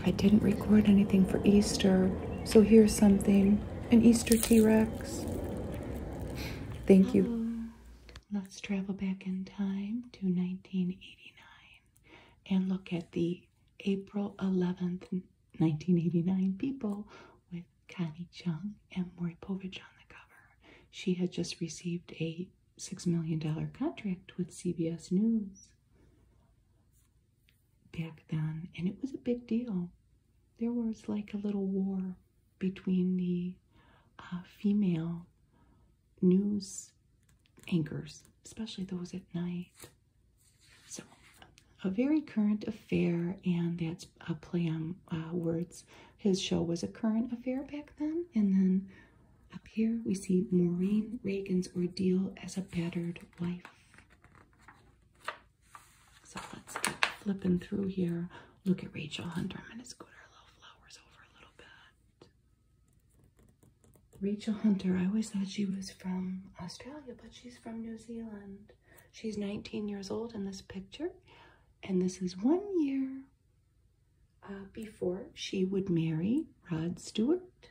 I didn't record anything for Easter, so here's something. An Easter T-Rex. Thank you. Let's travel back in time to 1989 and look at the April 11th, 1989 people with Connie, Chung, and Maury Povich on the cover. She had just received a $6 million contract with CBS News back then, and it was a big deal. There was like a little war between the female news anchors, especially those at night. So, a very current affair, and that's a play on words. His show was a current affair back then, and then up here we see Maureen Reagan's ordeal as a battered wife. So let's get flipping through here. Look at Rachel Hunter. I'm going to scoot our little flowers over a little bit. Rachel Hunter, I always thought she was from Australia, but she's from New Zealand. She's 19 years old in this picture, and this is 1 year before she would marry Rod Stewart.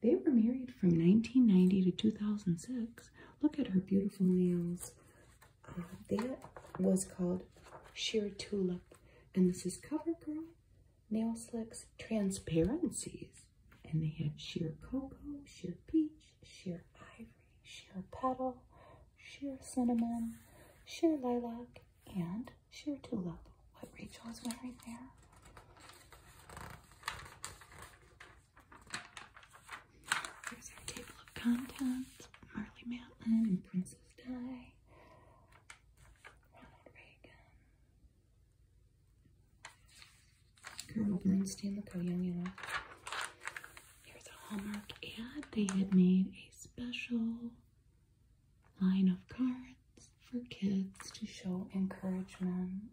They were married from 1990 to 2006. Look at her beautiful nails. That was called Sheer Tulip. And this is CoverGirl, Nail Slicks, Transparencies. And they had Sheer Cocoa, Sheer Peach, Sheer Ivory, Sheer Petal, Sheer Cinnamon, Sheer Lilac, and Sheer Tulip. What Rachel is wearing there. Here's our table of contents. Marley Matlin and Princess Di. Ronald Reagan. Carl Bernstein, look how young you look. Here's a Hallmark ad. They had made a special line of cards for kids to show encouragement.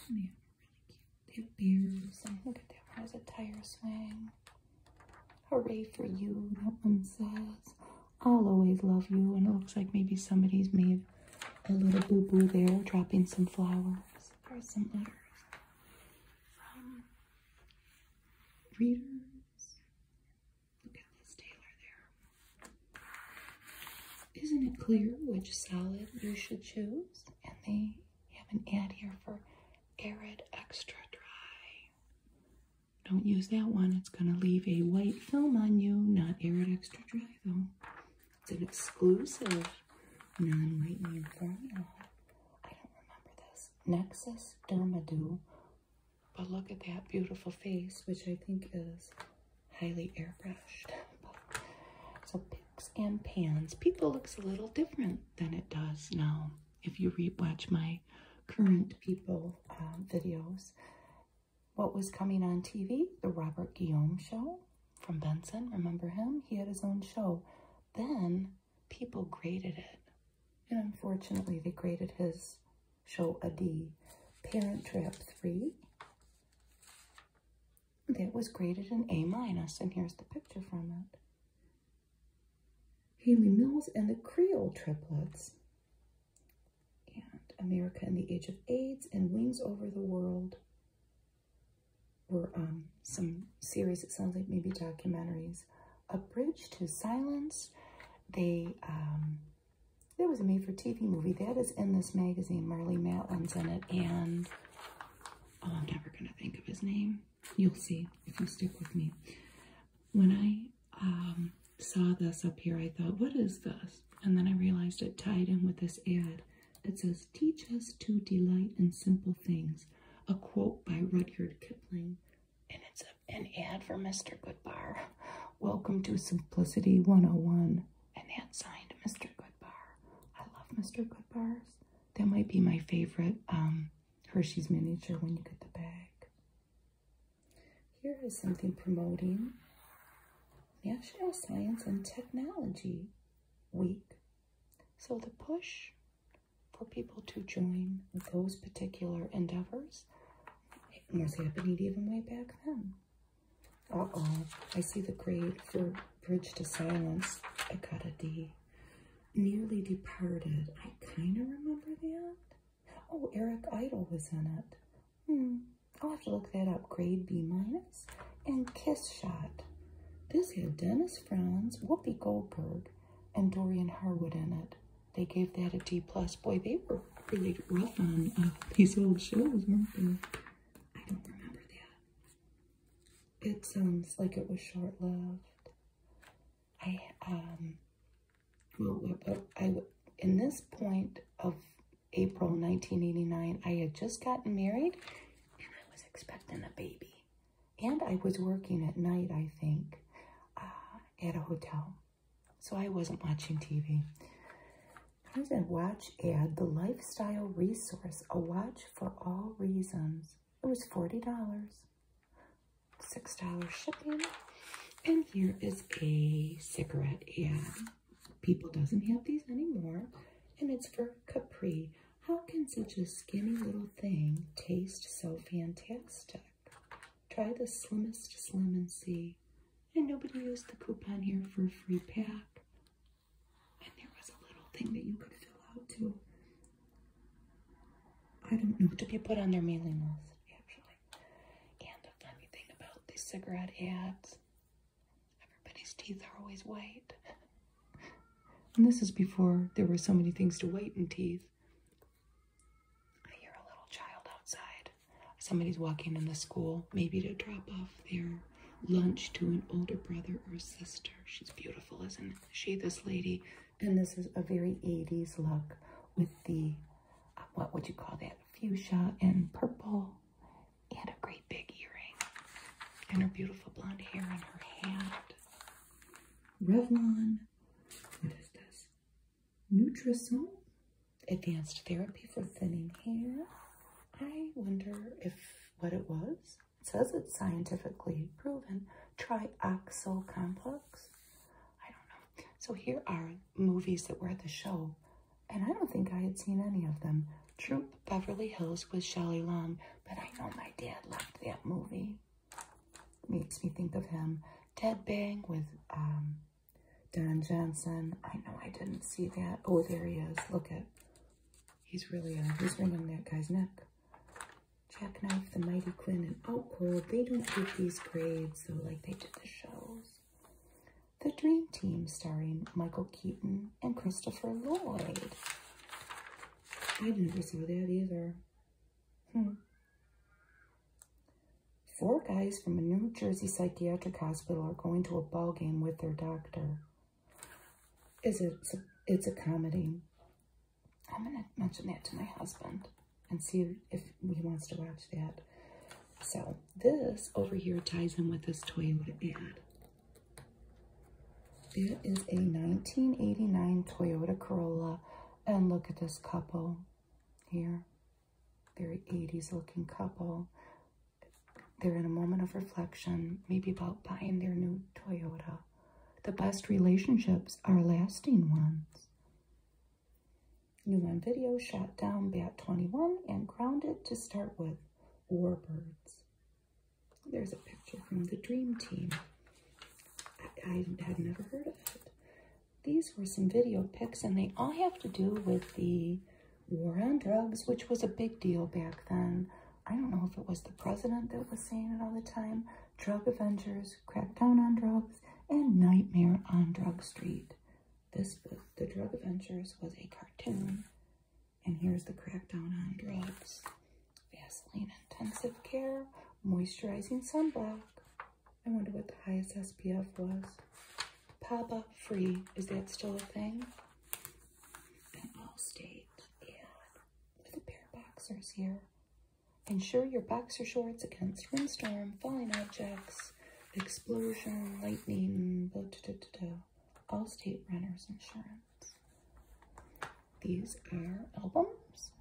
They have beers, and look at that one has a tire swing. Hooray for you, that one says. I'll always love you, and it looks like maybe somebody's made a little boo-boo there, dropping some flowers. There's some letters from readers. Look at Liz Taylor there. Isn't it clear which solid you should choose? And they have an ad here for Arid Extra Dry. Don't use that one. It's going to leave a white film on you. Not Arid Extra Dry, though. It's an exclusive non-whitening formula. I don't remember this. Nexus Dermadew. But look at that beautiful face, which I think is highly airbrushed. So picks and pans. People looks a little different than it does now. If you watch my current People videos. What was coming on TV? The Robert Guillaume show from Benson. Remember him? He had his own show. Then People graded it. And unfortunately, they graded his show a D. Parent Trap 3. That was graded an A-. And here's the picture from it. Haley Mills and the Creole Triplets. And America in the Age of AIDS and Wings Over the World were some series, it sounds like maybe documentaries. A Bridge to Silence. There was a made-for-TV movie. That is in this magazine. Marley Matlin's in it. And, oh, I'm never going to think of his name. You'll see if you stick with me. When I saw this up here, I thought, what is this? And then I realized it tied in with this ad. It says, teach us to delight in simple things. A quote by Rudyard Kipling. And it's an ad for Mr. Goodbar. Welcome to Simplicity 101. And that's signed Mr. Goodbar. I love Mr. Goodbars. That might be my favorite Hershey's miniature when you get the bag. Here is something promoting National Science and Technology Week. So the push for people to join those particular endeavors was happening even way back then. Uh-oh, I see the grade for Bridge to Silence. I got a D. Nearly Departed. I kind of remember that. Oh, Eric Idle was in it. I'll have to look that up. Grade B-. And Kiss Shot. This had Dennis Franz, Whoopi Goldberg, and Dorian Harwood in it. They gave that a D+. Boy, they were really rough on these old shows, weren't they? I don't remember that. It sounds like it was short-lived. In this point of April 1989, I had just gotten married, and I was expecting a baby. And I was working at night, I think, at a hotel. So I wasn't watching TV. I was in watch ad, the Lifestyle Resource, a watch for all reasons. It was $40, $6 shipping. And here is a cigarette ad. People doesn't have these anymore, and it's for Capri. How can such a skinny little thing taste so fantastic? Try the slimmest slim and see. And nobody used the coupon here for a free pack. And there was a little thing that you could fill out too. I don't know, to be put on their mailing list, actually. And the funny thing about these cigarette ads, everybody's teeth are always white. And this is before there were so many things to whiten teeth. I hear a little child outside. Somebody's walking in the school, maybe to drop off their lunch to an older brother or sister. She's beautiful, isn't she, this lady? And this is a very 80s look with the, what would you call that? Fuchsia and purple and a great big earring. And her beautiful blonde hair and her hat. Revlon. What is this? Nutrisol. Advanced therapy for thinning hair. I wonder what it was. It says it's scientifically proven. Trioxyl complex. I don't know. So here are movies that were at the show, and I don't think I had seen any of them. Troop Beverly Hills with Shelley Long, but I know my dad loved that movie. Makes me think of him. Dead Bang with Don Johnson. I know I didn't see that. Oh, there he is. Look at. He's really, he's wringing that guy's neck. Jackknife, The Mighty Quinn, and Out Cold. They don't give these grades, though, like they did the shows. The Dream Team, starring Michael Keaton and Christopher Lloyd. I never saw that either. 4 guys from a New Jersey psychiatric hospital are going to a ball game with their doctor. It's a comedy. I'm going to mention that to my husband and see if he wants to watch that. So this over here ties in with this Toyota ad. It is a 1989 Toyota Corolla, and look at this couple here. Very 80s looking couple. They're in a moment of reflection, maybe about buying their new Toyota. The best relationships are lasting ones. New on video, shot down Bat 21 and grounded to start with. Warbirds. There's a picture from the Dream Team. I had never heard of it. These were some video pics, and they all have to do with the war on drugs, which was a big deal back then. I don't know if it was the president that was saying it all the time. Drug Avengers, Crackdown on Drugs, and Nightmare on Drug Street. This book, The Drug Avengers, was a cartoon. And here's the Crackdown on Drugs. Vaseline Intensive Care, Moisturizing Sunblock. I wonder what the highest SPF was. Papa Free, is that still a thing? An Allstate ad with a pair of boxers here. Ensure your boxer shorts against windstorm, falling objects, explosion, lightning, blah, blah, blah, blah. Allstate Renters Insurance. These are albums.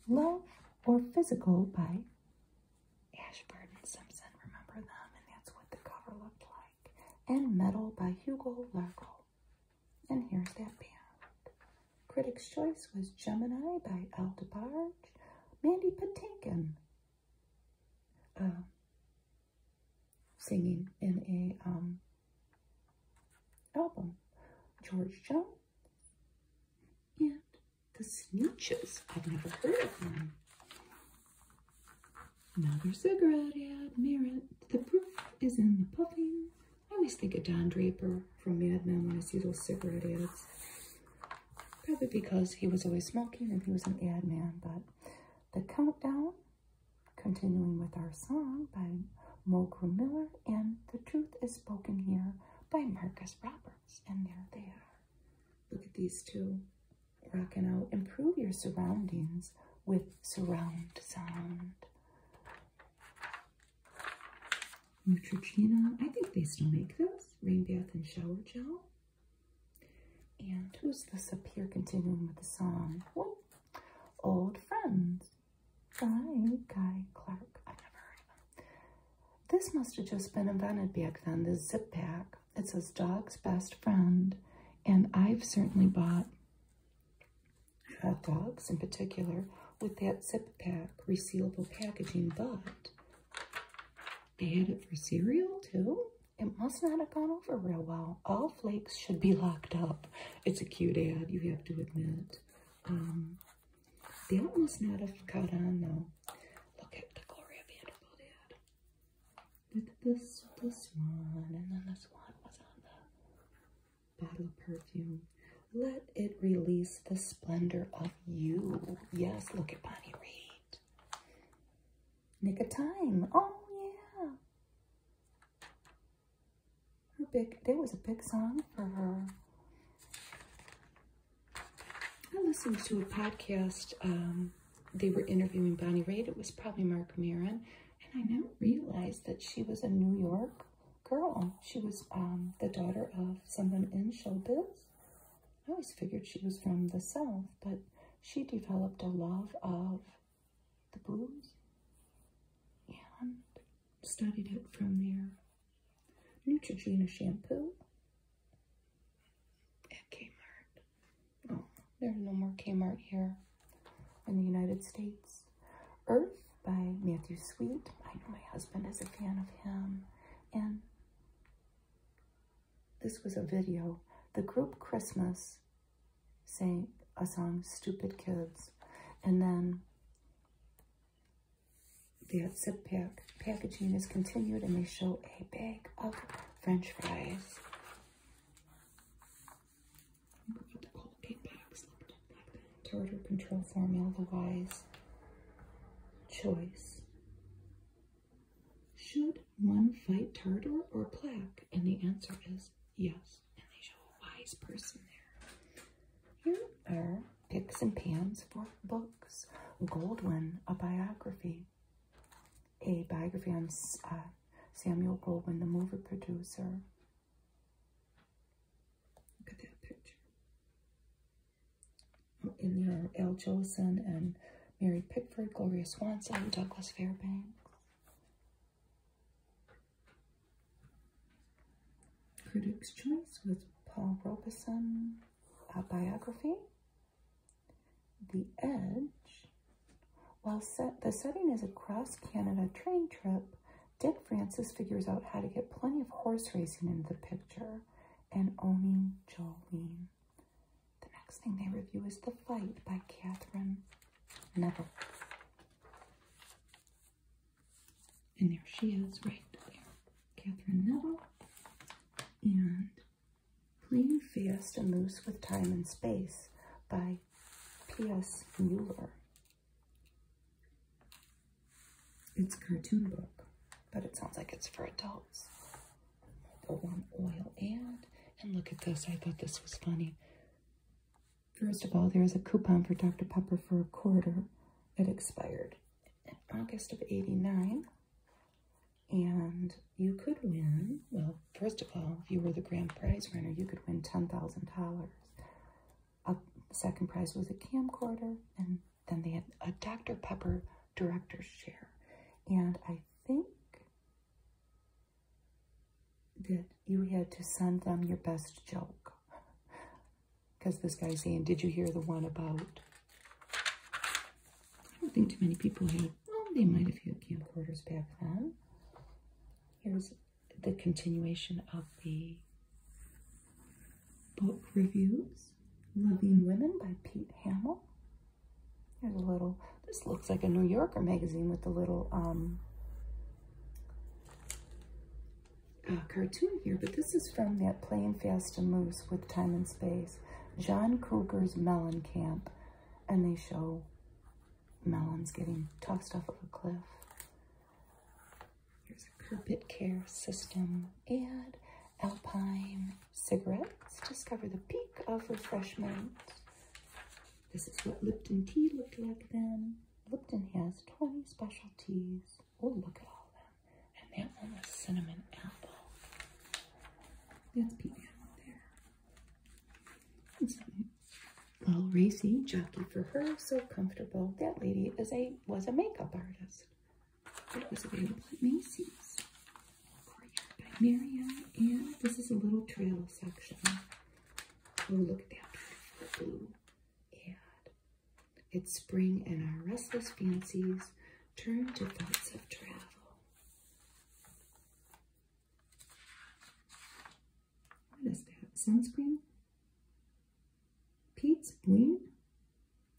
Love or Physical by Ashford and Simpson. Remember them? And that's what the cover looked like. And Metal by Hugo Largo. And here's that band. Critics' Choice was Gemini by Al DeBarge. Mandy Patinkin singing in a album. George Jones and The Snooches. I've never heard of them. Another cigarette ad. Merit. The proof is in the puffing. I always think of Don Draper from Mad Men when I see those cigarette ads. Probably because he was always smoking and he was an ad man. But the countdown, continuing with our song by Maury Miller, and The Truth is Spoken Here by Marcus Roberts. And there they are. Look at these two rocking out. Improve your surroundings with surround sound. Neutrogena, I think they still make this. Rain Bath and Shower Gel. And who's this up here continuing with the song? Whoop. Old Friends by Guy Clark. I've never heard of him. This must have just been invented back then, the zip pack. It says Dog's Best Friend. And I've certainly bought hot dogs in particular with that zip pack, resealable packaging, but they had it for cereal too. It must not have gone over real well. All flakes should be locked up. It's a cute ad, you have to admit. That must not have caught on though. Look at the Gloria Vanderbilt ad. Look at this one, and then this one was on the bottle of perfume. Let it release the splendor of you. Yes, look at Bonnie Raitt. Nick of Time. Oh, yeah. There was a big song for her. I listened to a podcast. They were interviewing Bonnie Raitt. It was probably Mark Maron. And I never realized that she was a New York girl. She was the daughter of someone in showbiz. I always figured she was from the South, but she developed a love of the blues and studied it from there. Neutrogena shampoo at Kmart. Oh, there's no more Kmart here in the United States. Earth by Matthew Sweet. I know my husband is a fan of him. And this was a video. The group Christmas sang a song, Stupid Kids. And then that zip pack packaging is continued, and they show a bag of French fries. Look at the Colgate bags. Tartar Control Formula, the wise choice. Should one fight tartar or plaque? And the answer is yes. And they show a wise person there. Here are picks and pans for books. Goldwyn, a biography. A biography on Samuel Goldwyn, the movie producer. Look at that picture. In there are Al Jolson and Mary Pickford, Gloria Swanson, Douglas Fairbanks. Critics' Choice with Paul Robeson, a biography. The Edge. While the setting is a cross-Canada train trip, Dick Francis figures out how to get plenty of horse racing into the picture and owning Jolene. The next thing they review is The Fight by Catherine Neville. And there she is right there, Catherine Neville. And Playing Fast and Loose with Time and Space by P.S. Mueller. It's a cartoon book, but it sounds like it's for adults. The One Oil ad. And look at this. I thought this was funny. First of all, there's a coupon for Dr. Pepper for $0.25. It expired in August of '89. And you could win, well, first of all, if you were the grand prize winner, you could win $10,000. The second prize was a camcorder, and then they had a Dr. Pepper director's chair. And I think that you had to send them your best joke. Because this guy's saying, did you hear the one about? I don't think too many people had, well, they might have had camcorders back then. Here's the continuation of the book reviews. Living Women by Pete Hamill. There's a little, this looks like a New Yorker magazine with a little cartoon here, but this is from that Playing Fast and Loose with Time and Space, John Cougar's Melon Camp, and they show melons getting tossed off of a cliff. Here's a carpet care system ad. Alpine cigarettes discover the peak of refreshment. This is what Lipton tea looked like then. Lipton has 20 specialties. Oh, look at all of them. And that one was cinnamon apple. That's Pete Hamill there. And something a little racy, jockey for her, so comfortable. That lady was a makeup artist. It was available at Macy's. By Marriott, and this is a little travel section. Oh, look at that beautiful blue ad. It's spring and our restless fancies turn to thoughts of travel. What is that? Sunscreen? Pete's Bling?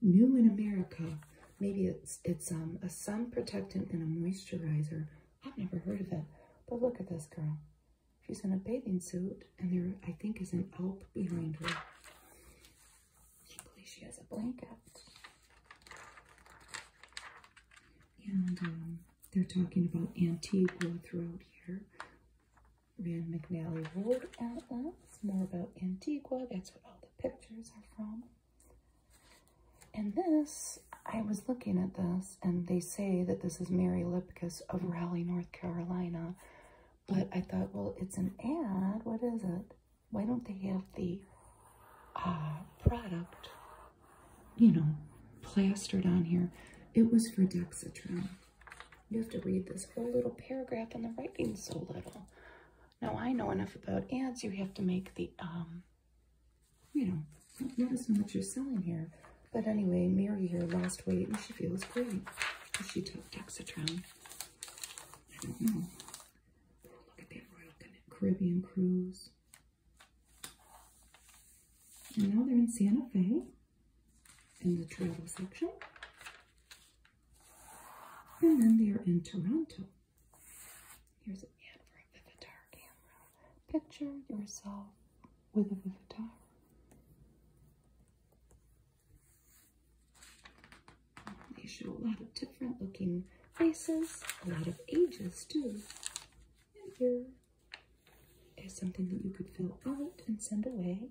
New in America. Maybe it's a sun protectant and a moisturizer. I've never heard of it. But look at this girl. She's in a bathing suit, and there, I think, is an Alp behind her. She has a blanket. And they're talking about Antigua throughout here. Rand McNally Road Atlas. More about Antigua. That's what all the pictures are from. And this, I was looking at this, and they say that this is Mary Lipkiss of Raleigh, North Carolina. But I thought, well, it's an ad. What is it? Why don't they have the product, you know, plastered on here? It was for Dexatron. You have to read this whole little paragraph, and the writing's so little. Now, I know enough about ads. You have to make the, you know, notice how much you're selling here. But anyway, Mary here lost weight, and she feels great. She took Dexatron. I don't know. Look at that Royal Caribbean cruise. And now they're in Santa Fe, in the travel section. And then they are in Toronto. Here's an ad for a Vivitar camera. Picture yourself with a Vivitar. They show a lot of different looking faces, a lot of ages too. And here is something that you could fill out and send away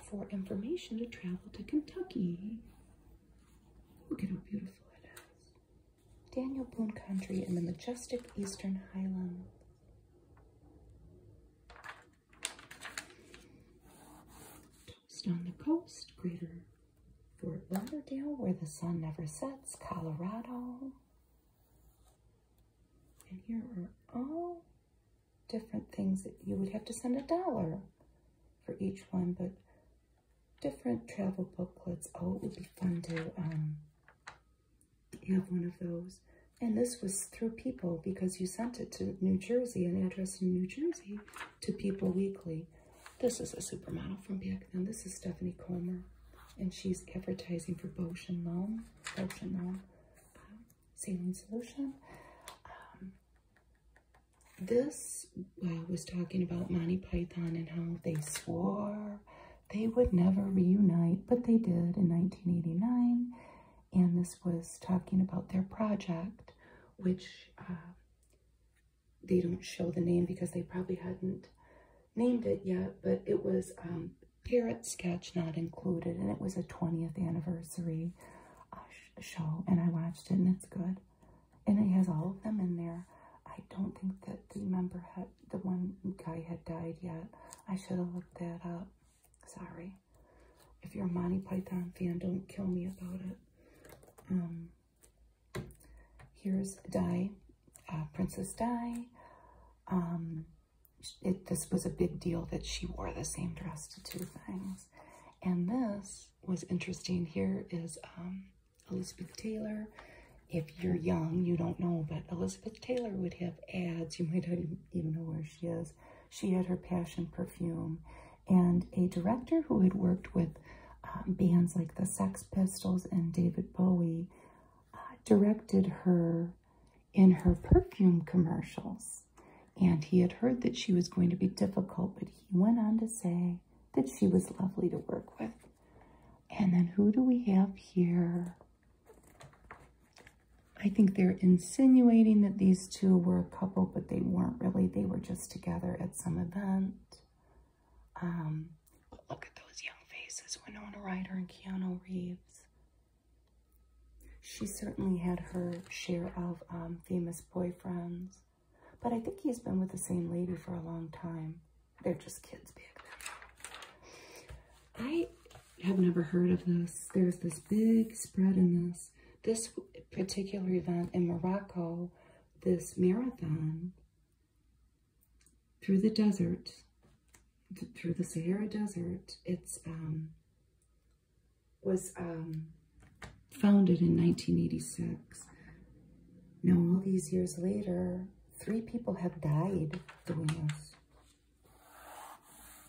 for information to travel to Kentucky. Look at how beautiful it is. Daniel Boone Country in the majestic Eastern Highlands. Toast on the coast, greater Fort Lauderdale, where the sun never sets, Colorado. And here are all different things that you would have to send $1 for each one, but different travel booklets. Oh, it would be fun to have one of those. And this was through People, because you sent it to New Jersey, an address in New Jersey, to People Weekly. This is a supermodel from back then. This is Stephanie Comer, and she's advertising for Potion Loan, Saline Solution. This was talking about Monty Python and how they swore they would never reunite, but they did in 1989. And this was talking about their project, which they don't show the name because they probably hadn't named it yet, but it was Parrot Sketch Not Included, and it was a 20th anniversary show, and I watched it, and it's good. And it has all of them in there. I don't think that the member had, the one guy had died yet. I should have looked that up. Sorry. If you're a Monty Python fan, don't kill me about it. Here's Di, Princess Di. This was a big deal that she wore the same dress to two things. And this was interesting. Here is Elizabeth Taylor. If you're young, you don't know, but Elizabeth Taylor would have ads. You might not even know where she is. She had her Passion perfume, And a director who had worked with bands like the Sex Pistols and David Bowie directed her in her perfume commercials. And he had heard that she was going to be difficult, but he went on to say that she was lovely to work with. And then who do we have here? I think they're insinuating that these two were a couple, but they weren't really. They were just together at some event. But look at those young faces, Winona Ryder and Keanu Reeves. She certainly had her share of famous boyfriends, but I think he's been with the same lady for a long time. They're just kids back then. I have never heard of this. There's this big spread in this. This particular event in Morocco, this marathon through the desert, through the Sahara Desert, was founded in 1986. Now, all these years later, 3 people have died doing this.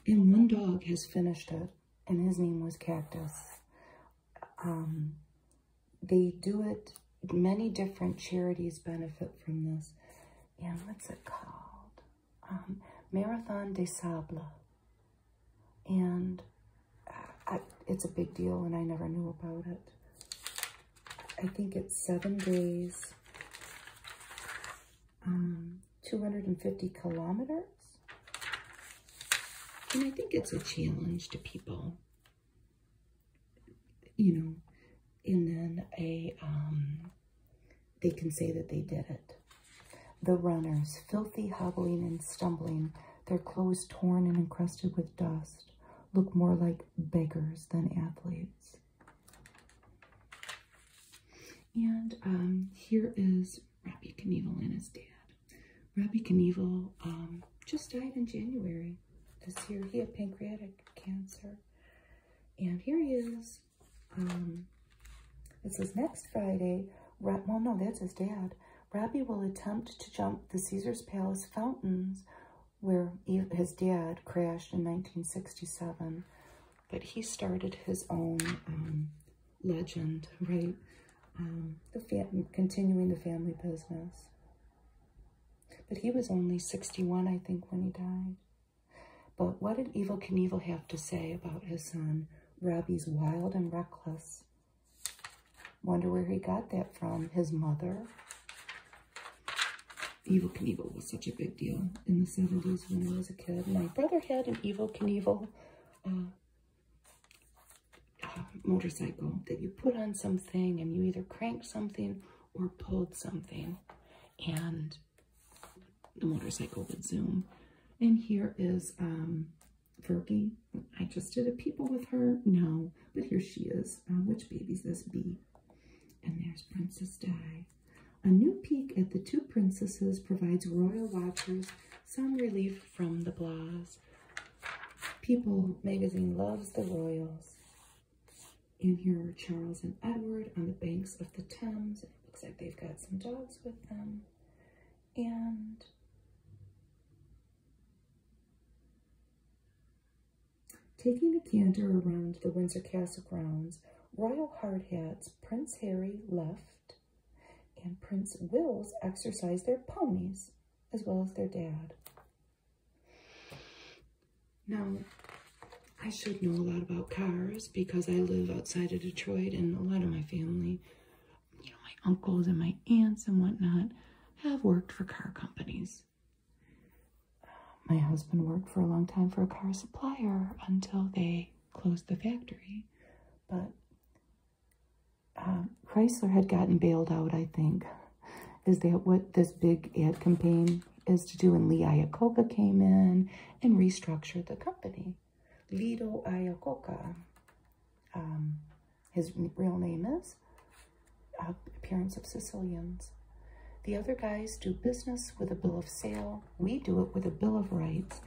And 1 dog has finished it, and his name was Cactus. They do it, many different charities benefit from this. And what's it called? Marathon des Sables. And it's a big deal, and I never knew about it. I think it's 7 days, 250 kilometers. And I think it's a challenge to people, you know, and then they can say that they did it. The runners, filthy, hobbling and stumbling, their clothes torn and encrusted with dust, look more like beggars than athletes. And here is Robbie Knievel and his dad. Robbie Knievel just died in January this year. He had pancreatic cancer. And here he is. It says next Friday, well, no, that's his dad. Robbie will attempt to jump the Caesar's Palace fountains where his dad crashed in 1967. But he started his own legend, right? Continuing the family business. But he was only 61, I think, when he died. But what did Evel Knievel have to say about his son? Robbie's wild and reckless. Wonder where he got that from. His mother. Evel Knievel was such a big deal in the 70s when I was a kid. My brother had an Evel Knievel motorcycle that you put on something and you either cranked something or pulled something and the motorcycle would zoom. And here is Fergie. I just did a people with her. No, but here she is. Which baby's this? B. And there's Princess Di. A new peek at the 2 princesses provides royal watchers some relief from the blahs. People magazine loves the royals. And here are Charles and Edward on the banks of the Thames. It looks like they've got some dogs with them. And taking a canter around the Windsor Castle grounds, royal hard hats, Prince Harry left, and Prince Wills exercised their ponies, as well as their dad. Now, I should know a lot about cars because I live outside of Detroit, and a lot of my family, you know, my uncles and my aunts and whatnot, have worked for car companies. My husband worked for a long time for a car supplier until they closed the factory. But Chrysler had gotten bailed out, I think. Is that what this big ad campaign is to do? And Lee Iacocca came in and restructured the company. Lido Iacocca. His real name is Appearance of Sicilians. The other guys do business with a bill of sale. We do it with a bill of rights.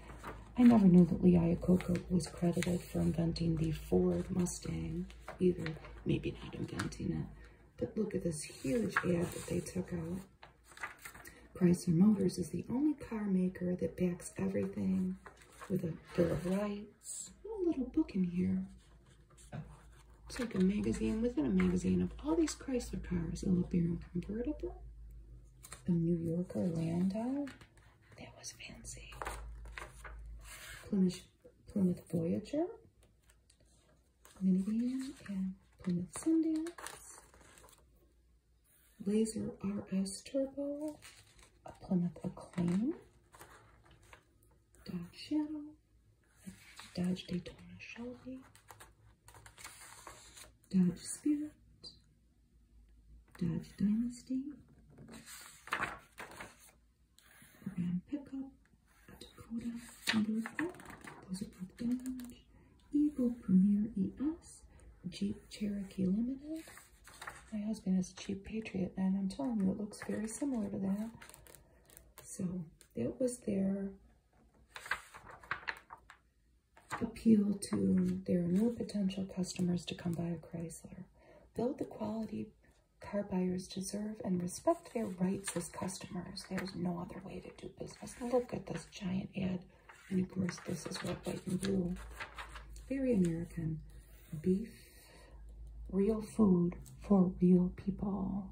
I never knew that Lee Iacocca was credited for inventing the Ford Mustang either. Maybe not inventing it. But look at this huge ad that they took out. Chrysler Motors is the only car maker that backs everything with a Bill of Rights. A little book in here. It's like a magazine within a magazine of all these Chrysler cars. A LeBaron convertible. A New Yorker Landau. That was fancy. Plymouth Voyager. Minivan and Plymouth Sundance. Laser RS Turbo. A Plymouth Acclaim. Dodge Shadow. Dodge Daytona Shelby. Dodge Spirit. Dodge Dynasty. Ram Pickup. A Dakota Convertible. Those are both Dodge. Eagle Premier ES. Jeep Cherokee Limited. My husband has a Jeep Patriot, and I'm telling you, it looks very similar to that. So that was their appeal to their new potential customers to come buy a Chrysler. Build the quality car buyers deserve and respect their rights as customers. There's no other way to do business. Look at this giant ad. And of course, this is red, white, and blue. Very American. Beef. Real food for real people.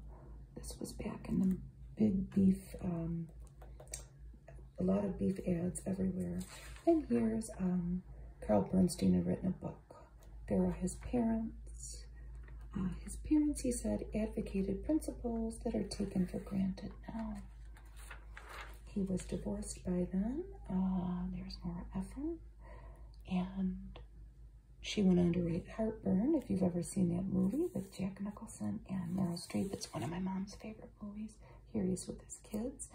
This was back in the big beef, a lot of beef ads everywhere. And here's Carl Bernstein had written a book. There are his parents. His parents, he said, advocated principles that are taken for granted now. He was divorced by then. There's Nora Ephron. And she went on to write Heartburn, if you've ever seen that movie with Jack Nicholson and Meryl Streep. It's one of my mom's favorite movies. Here he's with his kids.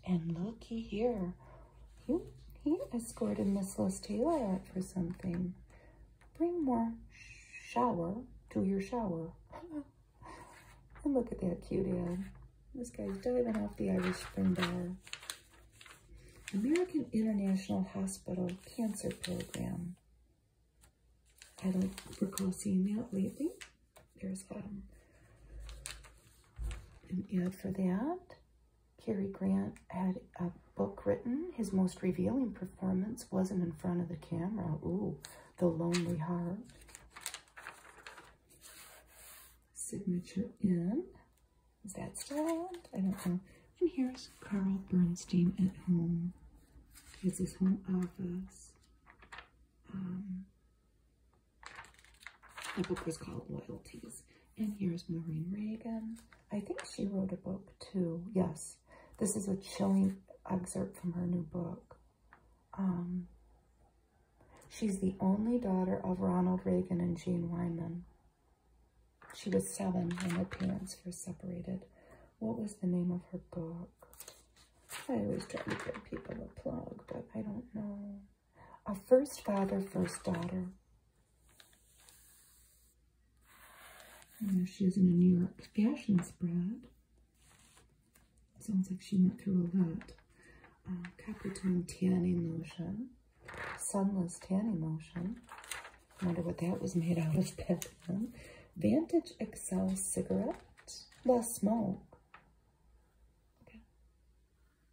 And looky here. He escorted Miss Liz Taylor out for something. Bring more shower to your shower. And look at that cute ad. This guy's diving off the Irish Spring Bar. American International Hospital Cancer Program. I don't recall seeing that lately. There's an ad for that. Cary Grant had a book written. His most revealing performance wasn't in front of the camera. Ooh, The Lonely Heart. Signature in. Is that still on? I don't know. And here's Carl Bernstein at home. He has his home office. The book was called Loyalties. And here's Maureen Reagan. I think she wrote a book too. Yes. This is a chilling excerpt from her new book. She's the only daughter of Ronald Reagan and Jane Wyman. She was 7 when her parents first separated. What was the name of her book? I always try to give people a plug, but I don't know. A First Father, First Daughter. She is in a New York fashion spread. Sounds like she went through a lot. Copper tone tanning lotion. Sunless tanning lotion. I wonder what that was made out of back then. Vantage Excel cigarette. Less smoke. Okay.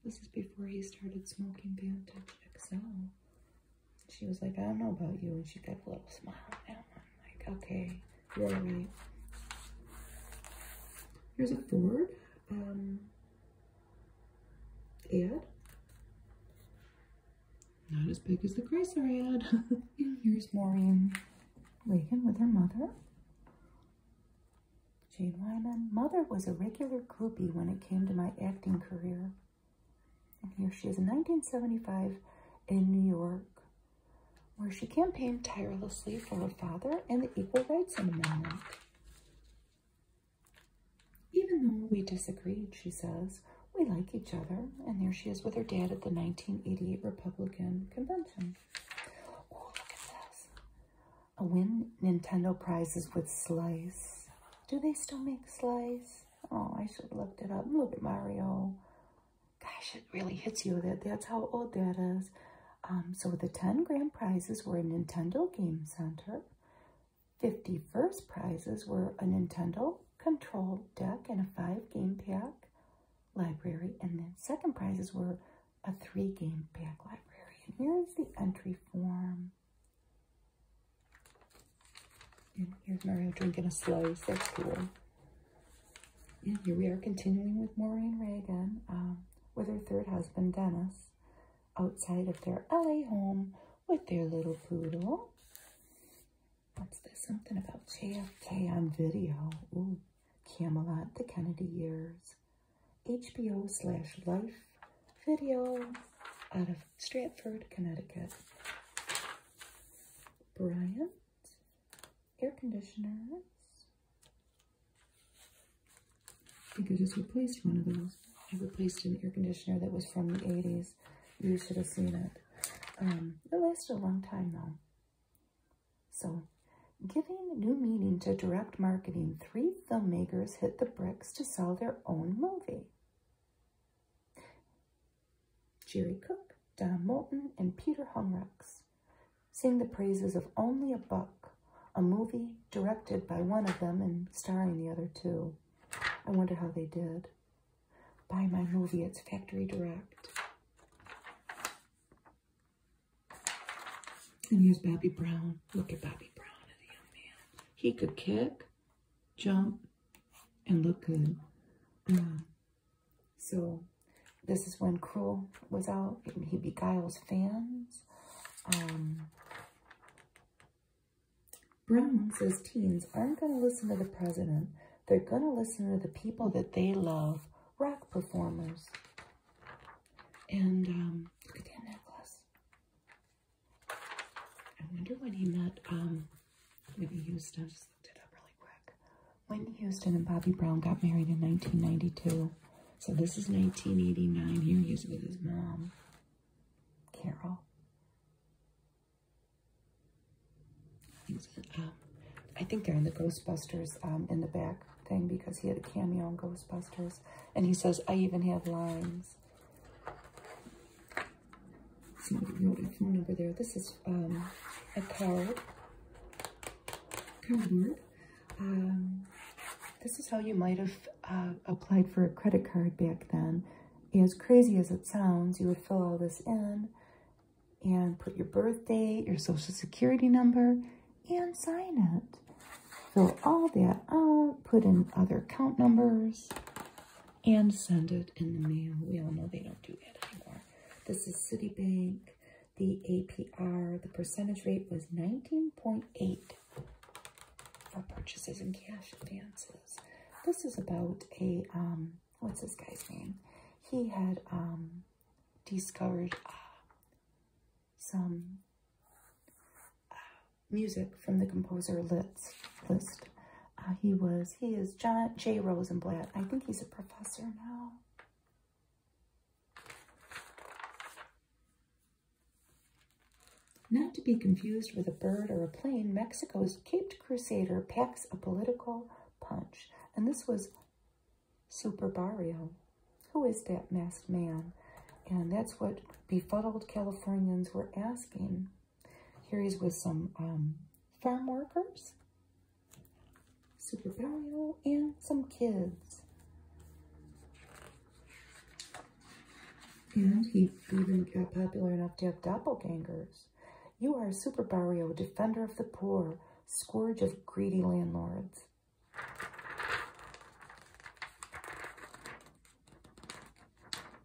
This is before he started smoking Vantage Excel. She was like, I don't know about you. And she got a little smile. And I'm like, okay, you're right. Here's a Ford ad. Not as big as the Chrysler ad. And here's Maureen Reagan with her mother. Jane Wyman. Mother was a regular groupie when it came to my acting career. And here she is in 1975 in New York, where she campaigned tirelessly for her father and the Equal Rights Amendment. Even though we disagreed, she says, we like each other. And there she is with her dad at the 1988 Republican Convention. Oh, look at this. A win Nintendo prizes with Slice. Do they still make Slice? Oh, I should have looked it up. Look at Mario. Gosh, it really hits you that that's how old that is. So the 10 grand prizes were a Nintendo Game Center. 50 first prizes were a Nintendo Control deck and a 5-game pack library. And then second prizes were a 3-game pack library. And here's the entry form. And here's Mario drinking a slice. That's cool. And here we are continuing with Maureen Reagan with her third husband, Dennis, outside of their LA home with their little poodle. What's this? Something about JFK on video. Ooh, Camelot, the Kennedy years. HBO/Life video out of Stratford, Connecticut. Bryant, air conditioners. I think I just replaced one of those. I replaced an air conditioner that was from the 80s. You should have seen it. It lasted a long time though. So, giving new meaning to direct marketing, 3 filmmakers hit the bricks to sell their own movie. Jerry Cook, Don Moulton, and Peter Humrocks sing the praises of Only a Buck, a movie directed by one of them and starring the other 2. I wonder how they did. Buy my movie, it's factory direct. And here's Bobby Brown. Look at Bobby Brown as a young man. He could kick, jump, and look good. So this is when Cruel was out. He beguiles fans. Brown says teens aren't going to listen to the president. They're going to listen to the people that they love, rock performers. And look at that necklace. I wonder when he met Whitney Houston. I just looked it up really quick. Whitney Houston and Bobby Brown got married in 1992. So this is 1989. Here he is with his mom, Carol. I think they're in the Ghostbusters in the back thing because he had a cameo in Ghostbusters. And he says, I even have lines. Somebody wrote a phone number there. This is a cardboard. This is how you might have applied for a credit card back then. As crazy as it sounds, you would fill all this in and put your birth date, your social security number, and sign it. Fill all that out, put in other account numbers, and send it in the mail. We all know they don't do that anymore. This is Citibank. The APR, the percentage rate was 19.8 for purchases and cash advances. This is about a, what's this guy's name? He had discovered some music from the composer Liszt. He is John J. Rosenblatt. I think he's a professor now. Not to be confused with a bird or a plane, Mexico's Caped Crusader packs a political punch. And this was Super Barrio. Who is that masked man? And that's what befuddled Californians were asking. Here he's with some farm workers, Super Barrio, and some kids. And he even got popular enough to have doppelgangers. You are Super Barrio, defender of the poor, scourge of greedy landlords.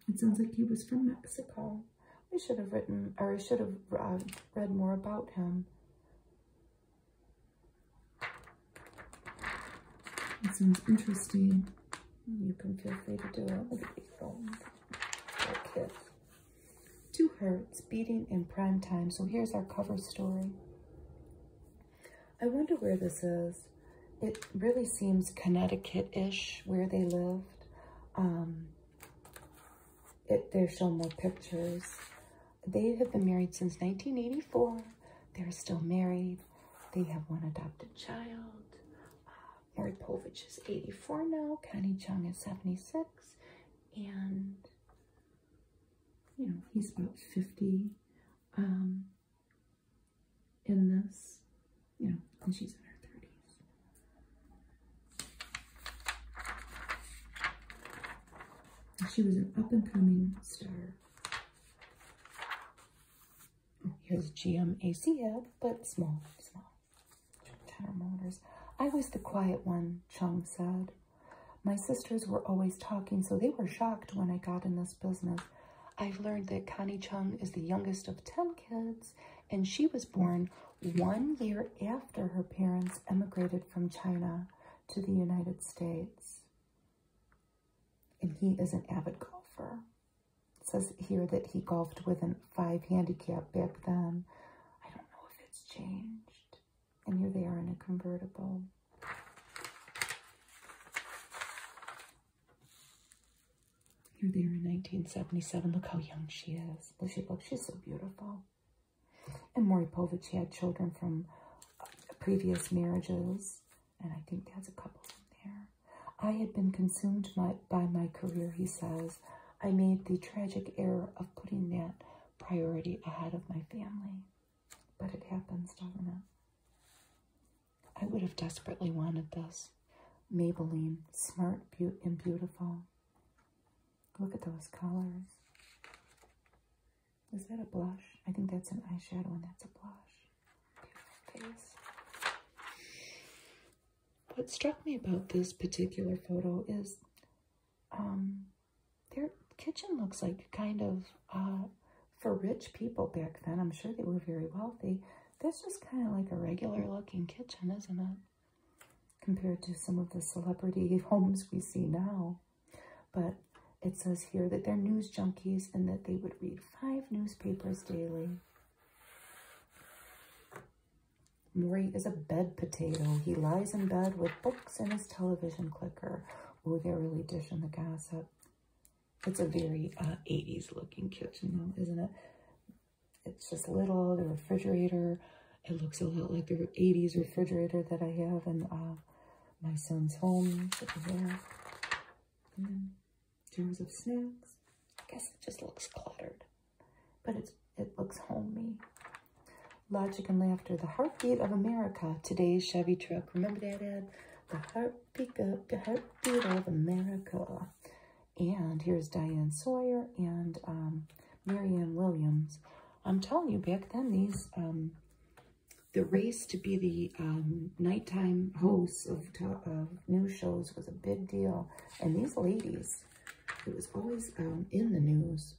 It sounds like he was from Mexico. I should have written, or I should have read more about him. It sounds interesting. You can feel free to do it. Look at these phones. Kids. 2 hearts beating in prime time. So here's our cover story. I wonder where this is. It really seems Connecticut-ish where they lived. They're shown more pictures. They have been married since 1984. They're still married. They have 1 adopted child. Maury Povich is 84 now. Connie Chung is 76. And, you know, he's about 50 in this, you know, and she's in her 30s. She was an up-and-coming star. his GM AC had, but small. General Motors. I was the quiet one, Chung said. My sisters were always talking, so they were shocked when I got in this business. I've learned that Connie Chung is the youngest of 10 kids, and she was born 1 year after her parents emigrated from China to the United States. And he is an avid golfer. It says here that he golfed with a 5 handicap back then. I don't know if it's changed. And here they are in a convertible. Here they are in 1977. Look how young she is. She's so beautiful. And Maury Povich had children from previous marriages. And I think that's a couple in there. I had been consumed by my career, he says. I made the tragic error of putting that priority ahead of my family. But it happens, doesn't it? I would have desperately wanted this. Maybelline, smart and beautiful. Look at those colors. Is that a blush? I think that's an eyeshadow and that's a blush. Beautiful face. What struck me about this particular photo is their kitchen looks like kind of for rich people back then. I'm sure they were very wealthy. That's just kind of like a regular looking kitchen, isn't it? Compared to some of the celebrity homes we see now. But it says here that they're news junkies and that they would read 5 newspapers daily. Maury is a bed potato. He lies in bed with books and his television clicker. Oh, they're really dishing the gossip. It's a very 80s looking kitchen though, isn't it? It's just little, the refrigerator. It looks a lot like the 80s refrigerator that I have in my son's home. There. And then jars of snacks. I guess it just looks cluttered, but it looks homey. Logic and laughter, the heartbeat of America. Today's Chevy truck. Remember that ad? The heartbeat of America. And here's Diane Sawyer and Marianne Williams. I'm telling you, back then, these the race to be the nighttime hosts of news shows was a big deal. And these ladies, it was always in the news,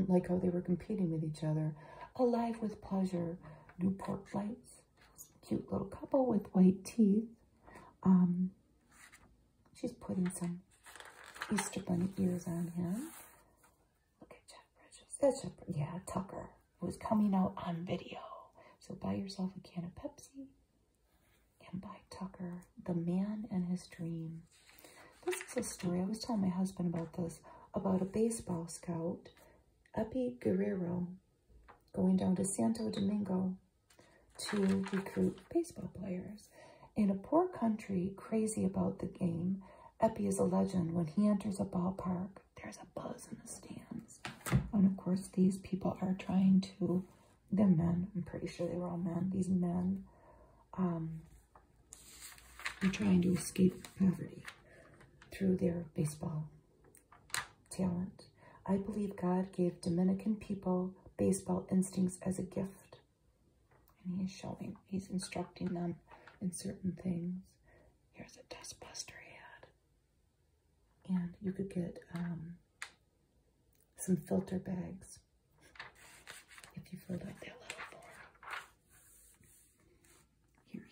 like how they were competing with each other. Alive with pleasure, Newport lights. Cute little couple with white teeth. She's putting some Easter bunny ears on him. Look at Jeff Bridges. That's Jeff, yeah, Tucker. It was coming out on video. So buy yourself a can of Pepsi and buy Tucker, the man and his dream. This is a story. I was telling my husband about this, about a baseball scout, Epi Guerrero, going down to Santo Domingo to recruit baseball players. In a poor country crazy about the game, Epi is a legend. When he enters a ballpark, there's a buzz in the stands. And of course, these people are trying to, they're men, I'm pretty sure they were all men. These men are trying to escape poverty through their baseball talent. I believe God gave Dominican people baseball instincts as a gift. And he is showing, he's instructing them in certain things. Here's a dustbuster ad. And you could get some filter bags if you filled up that little form. Here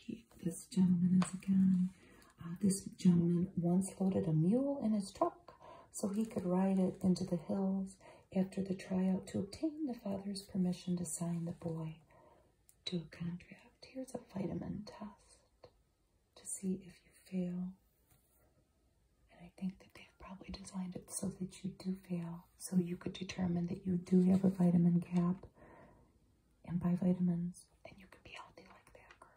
this gentleman is again. This gentleman once loaded a mule in his truck so he could ride it into the hills after the tryout to obtain the father's permission to sign the boy to a contract. Here's a vitamin test to see if you fail. And I think that they've probably designed it so that you do fail, so you could determine that you do have a vitamin gap and buy vitamins, and you can be healthy like that, girl.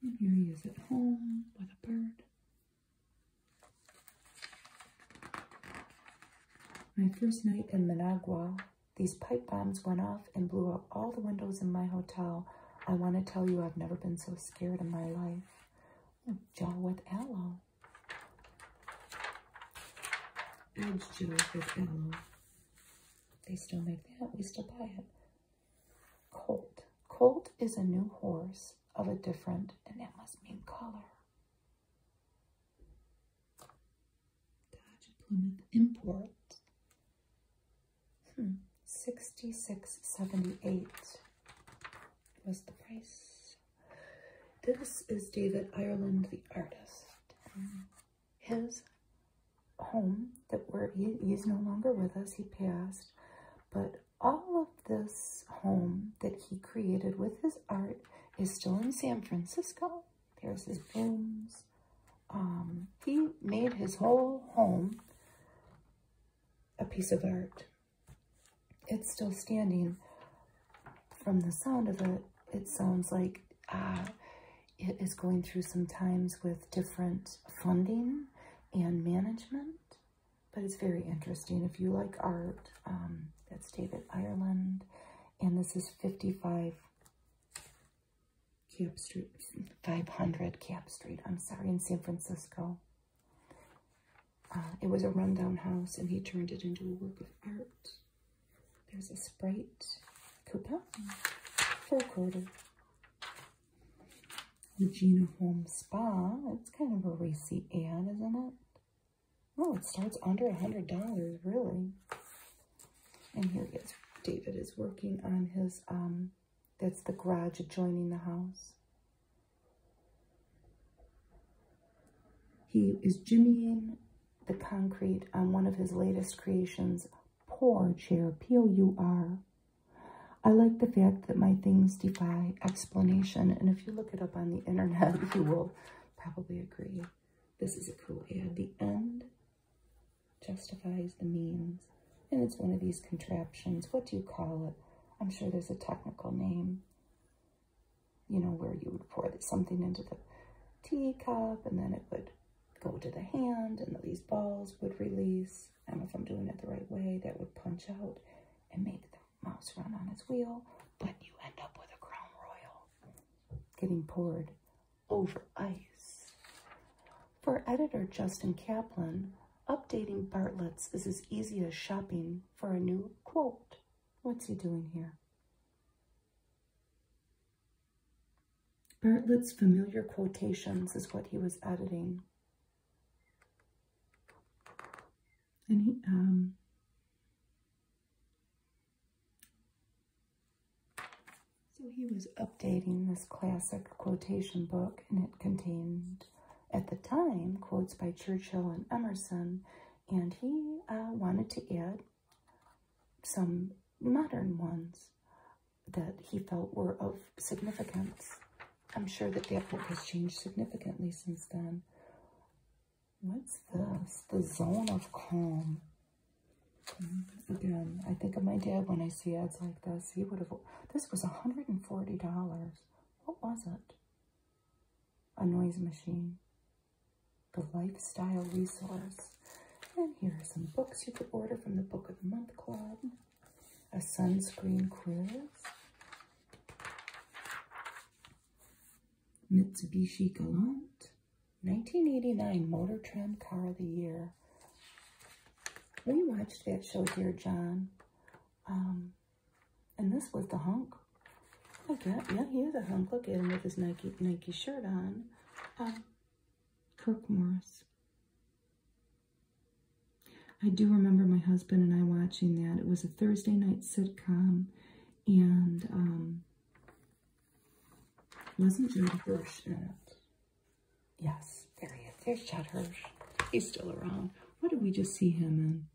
And here he is at home with a bird. My first night in Managua, these pipe bombs went off and blew out all the windows in my hotel. I want to tell you, I've never been so scared in my life. Gel with aloe. edge gel with aloe. They still make that. We still buy it. Colt. Colt is a new horse of a different, and that must mean color. Dodge Plymouth import. $66.78 was the price. This is David Ireland, the artist. His home that he's no longer with us, he passed, but all of this home that he created with his art is still in San Francisco. There's his booms. He made his whole home a piece of art. It's still standing. From the sound of it, it sounds like it is going through some times with different funding and management, but it's very interesting. If you like art, that's David Ireland, and this is 500 Cap Street, I'm sorry, in San Francisco. It was a rundown house, and he turned it into a work of art. There's a Sprite coupon for $1/4. Regina Home Spa. It's kind of a racy ad, isn't it? Oh, it starts under $100, really. And here he is. David is working on his, that's the garage adjoining the house. He is jimmying the concrete on one of his latest creations, Pour Chair, P-O-U-R. I like the fact that my things defy explanation, and if you look it up on the internet, you will probably agree. This is a cool ad. The end justifies the means, and it's one of these contraptions. What do you call it? I'm sure there's a technical name. You know, where you would pour something into the teacup, and then it would go to the hand, and these balls would release. I don't know if I'm doing it the right way. That would punch out and make the mouse run on its wheel, but you end up with a Crown Royal getting poured over ice. For editor Justin Kaplan, updating Bartlett's is as easy as shopping for a new quote. What's he doing here? Bartlett's familiar quotations is what he was editing. And he was updating this classic quotation book, and it contained, at the time, quotes by Churchill and Emerson, and he wanted to add some modern ones that he felt were of significance. I'm sure that book has changed significantly since then. What's this? The Zone of Calm. Again, I think of my dad when I see ads like this. He would have, this was $140. What was it? A noise machine. The Lifestyle Resource. And here are some books you could order from the Book of the Month Club. A sunscreen quiz. Mitsubishi Galant. 1989 Motor Trend Car of the Year. We watched that show, Dear John. And this was the hunk. Okay, yeah, he is a hunk. Look at him with his Nike shirt on. Kirk Morris. I do remember my husband and I watching that. It was a Thursday night sitcom, and wasn't Judd Hirsch in it? Yes, there he is. There's Judd Hirsch. He's still around. What did we just see him in?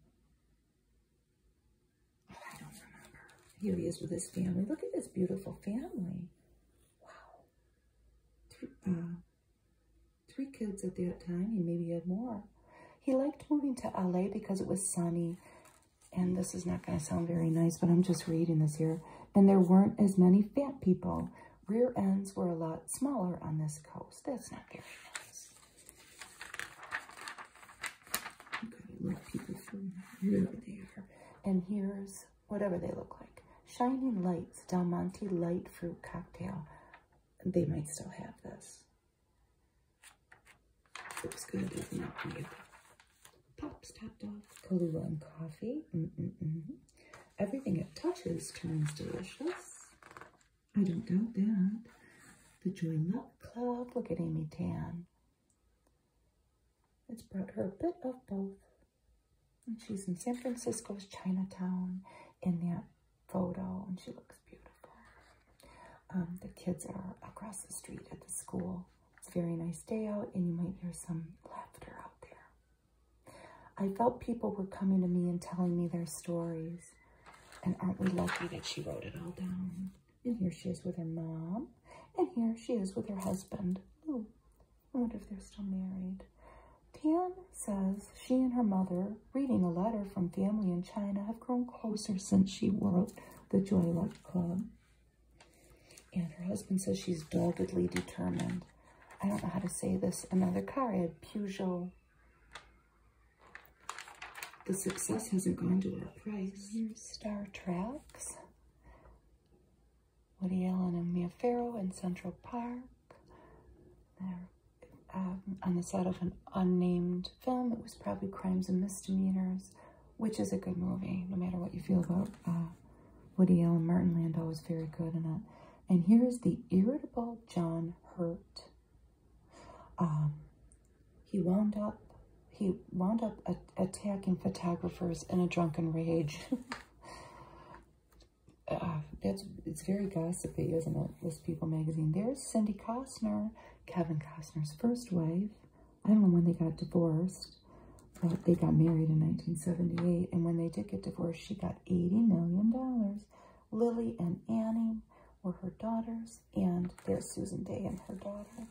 Oh, I don't remember. Here he is with his family. Look at this beautiful family. Wow. Three kids at that time. He maybe had more. He liked moving to LA because it was sunny. And this is not going to sound very nice, but I'm just reading this here. And there weren't as many fat people. Rear ends were a lot smaller on this coast. That's not very nice. I've got to look people from wherever they are. And here's whatever they look like. Shining Lights Del Monte Light Fruit Cocktail. They might still have this. It was good. It not weird. tops topped off. Kahlua and coffee. Everything it touches turns delicious. I don't doubt that. The Joy Luck Club. Look at Amy Tan. It's brought her a bit of both. And she's in San Francisco's Chinatown in that photo, and she looks beautiful. The kids are across the street at the school. It's a very nice day out, and you might hear some laughter out there. I felt people were coming to me and telling me their stories. And aren't we lucky that she wrote it all down? And here she is with her mom. And here she is with her husband, Lou. I wonder if they're still married. Tan says she and her mother, reading a letter from family in China, have grown closer since she wrote the Joy Luck Club. And her husband says she's doggedly determined. I don't know how to say this. Another car, I had Peugeot. The success hasn't gone to our price. Here's Star Treks. Woody Allen and Mia Farrow in Central Park. They're on the set of an unnamed film. It was probably Crimes and Misdemeanors, which is a good movie, no matter what you feel about Woody Allen. Martin Landau is very good in it. And here's the irritable John Hurt. He wound up attacking photographers in a drunken rage. It's very gossipy, isn't it? This People magazine. There's Cindy Costner, Kevin Costner's first wife. I don't know when they got divorced, but they got married in 1978. And when they did get divorced, she got $80 million. Lily and Annie were her daughters, and there's Susan Day and her daughter.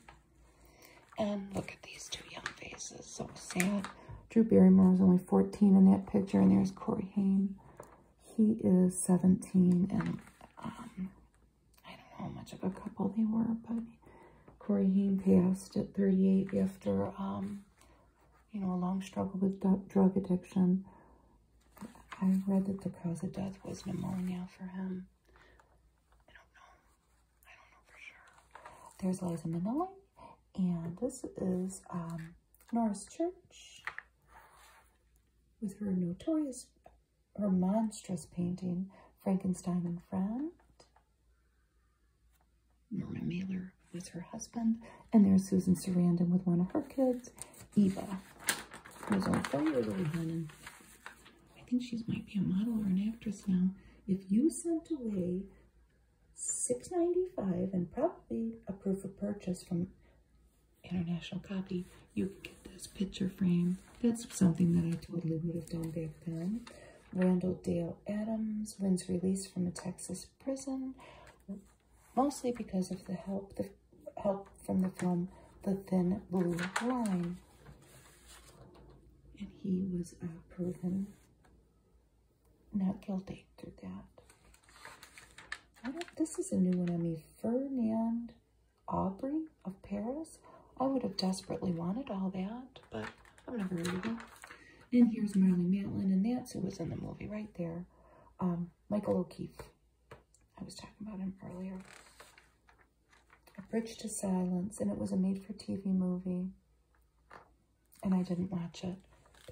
And look at these two young faces, so sad. Drew Barrymore was only 14 in that picture, and there's Corey Haim. He is 17, and I don't know how much of a couple they were, but Corey Haim passed at 38 after, you know, a long struggle with drug addiction. I read that the cause of death was pneumonia for him. I don't know for sure. There's Liza Minnelli. And this is Norris Church with her monstrous painting, Frankenstein and Friend. Norma Mailer with her husband. And there's Susan Sarandon with one of her kids, Eva, who's only 4 years old, and I think she might be a model or an actress now. If you sent away $6.95 and probably a proof of purchase from International Copy, you could get this picture frame. That's something that I totally would have done back then. Randall Dale Adams wins release from a Texas prison, mostly because of the help from the film The Thin Blue Line. And he was proven not guilty through that. This is a new one on me. Fernand Aubrey of Paris. I would have desperately wanted all that, but I've never heard of it. And here's Marley Matlin, and that's who was in the movie right there. Michael O'Keefe. I was talking about him earlier. A Bridge to Silence, and it was a made-for-TV movie. And I didn't watch it.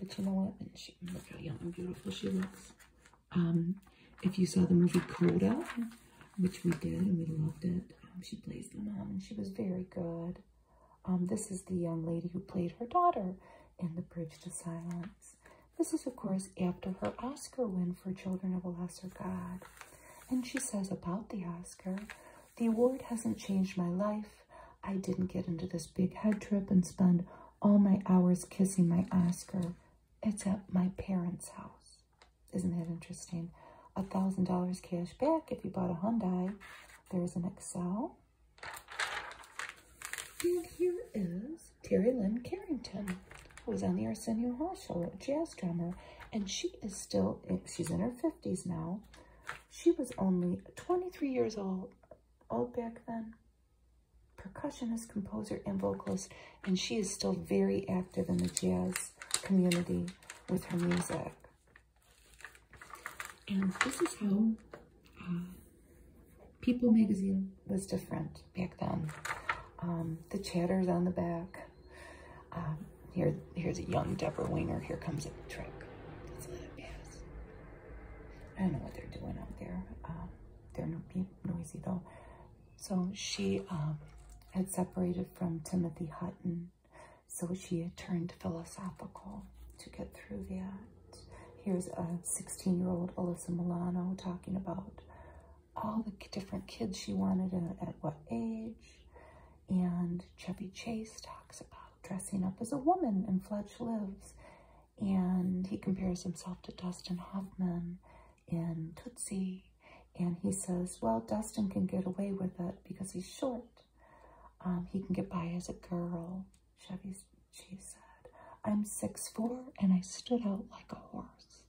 But you know what? And look how young and beautiful she looks. If you saw the movie Coda, which we did, and we loved it, she plays the mom, and she was very good. This is the young lady who played her daughter in The Bridge to Silence. This is, of course, after her Oscar win for Children of a Lesser God. And she says about the Oscar, "The award hasn't changed my life. I didn't get into this big head trip and spend all my hours kissing my Oscar. It's at my parents' house." Isn't that interesting? $1,000 cash back if you bought a Hyundai. There's an Excel. And here is Terry Lynn Carrington, who was on the Arsenio Hall show, a jazz drummer. And she is still, she's in her 50s now. She was only 23 years old back then. Percussionist, composer, and vocalist. And she is still very active in the jazz community with her music. And this is how People magazine was different back then. The chatters on the back. Here's a young Deborah Winger. Here comes a truck. Let's let it pass. I don't know what they're doing out there. They're noisy though. So she had separated from Timothy Hutton, so she had turned philosophical to get through that. Here's a 16-year-old Alyssa Milano talking about all the different kids she wanted at what age. And Chevy Chase talks about dressing up as a woman in Fletch Lives. And he compares himself to Dustin Hoffman in Tootsie. And he says, well, Dustin can get away with it because he's short. He can get by as a girl. Chevy Chase said, I'm 6'4" and I stood out like a horse.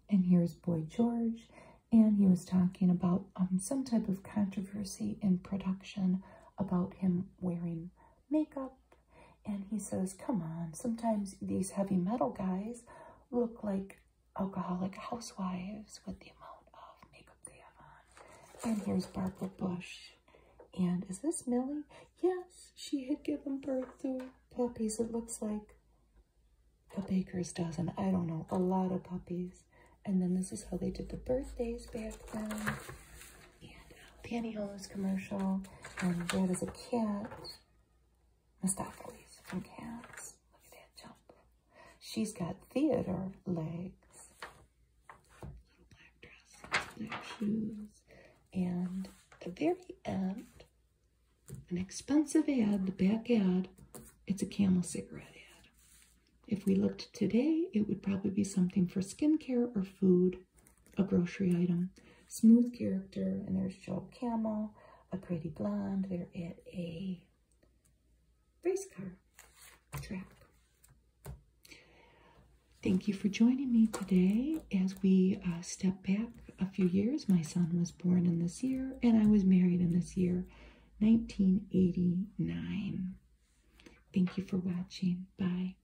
And here's Boy George. And he was talking about some type of controversy in production about him wearing makeup. And he says, come on, sometimes these heavy metal guys look like alcoholic housewives with the amount of makeup they have on. And here's Barbara Bush. And is this Millie? Yes, she had given birth to puppies. It looks like a baker's dozen. I don't know, a lot of puppies. And then this is how they did the birthdays back then. And a pantyhose commercial. And that is a cat. Mistopheles from Cats. Look at that jump. She's got theater legs. Little black dress, black shoes. And at the very end, an expensive ad, the back ad, it's a Camel cigarette ad. If we looked today, it would probably be something for skincare or food, a grocery item. Smooth character, and there's Joe Camel, a pretty blonde. They're at a race car track. Thank you for joining me today as we step back a few years. My son was born in this year, and I was married in this year, 1989. Thank you for watching. Bye.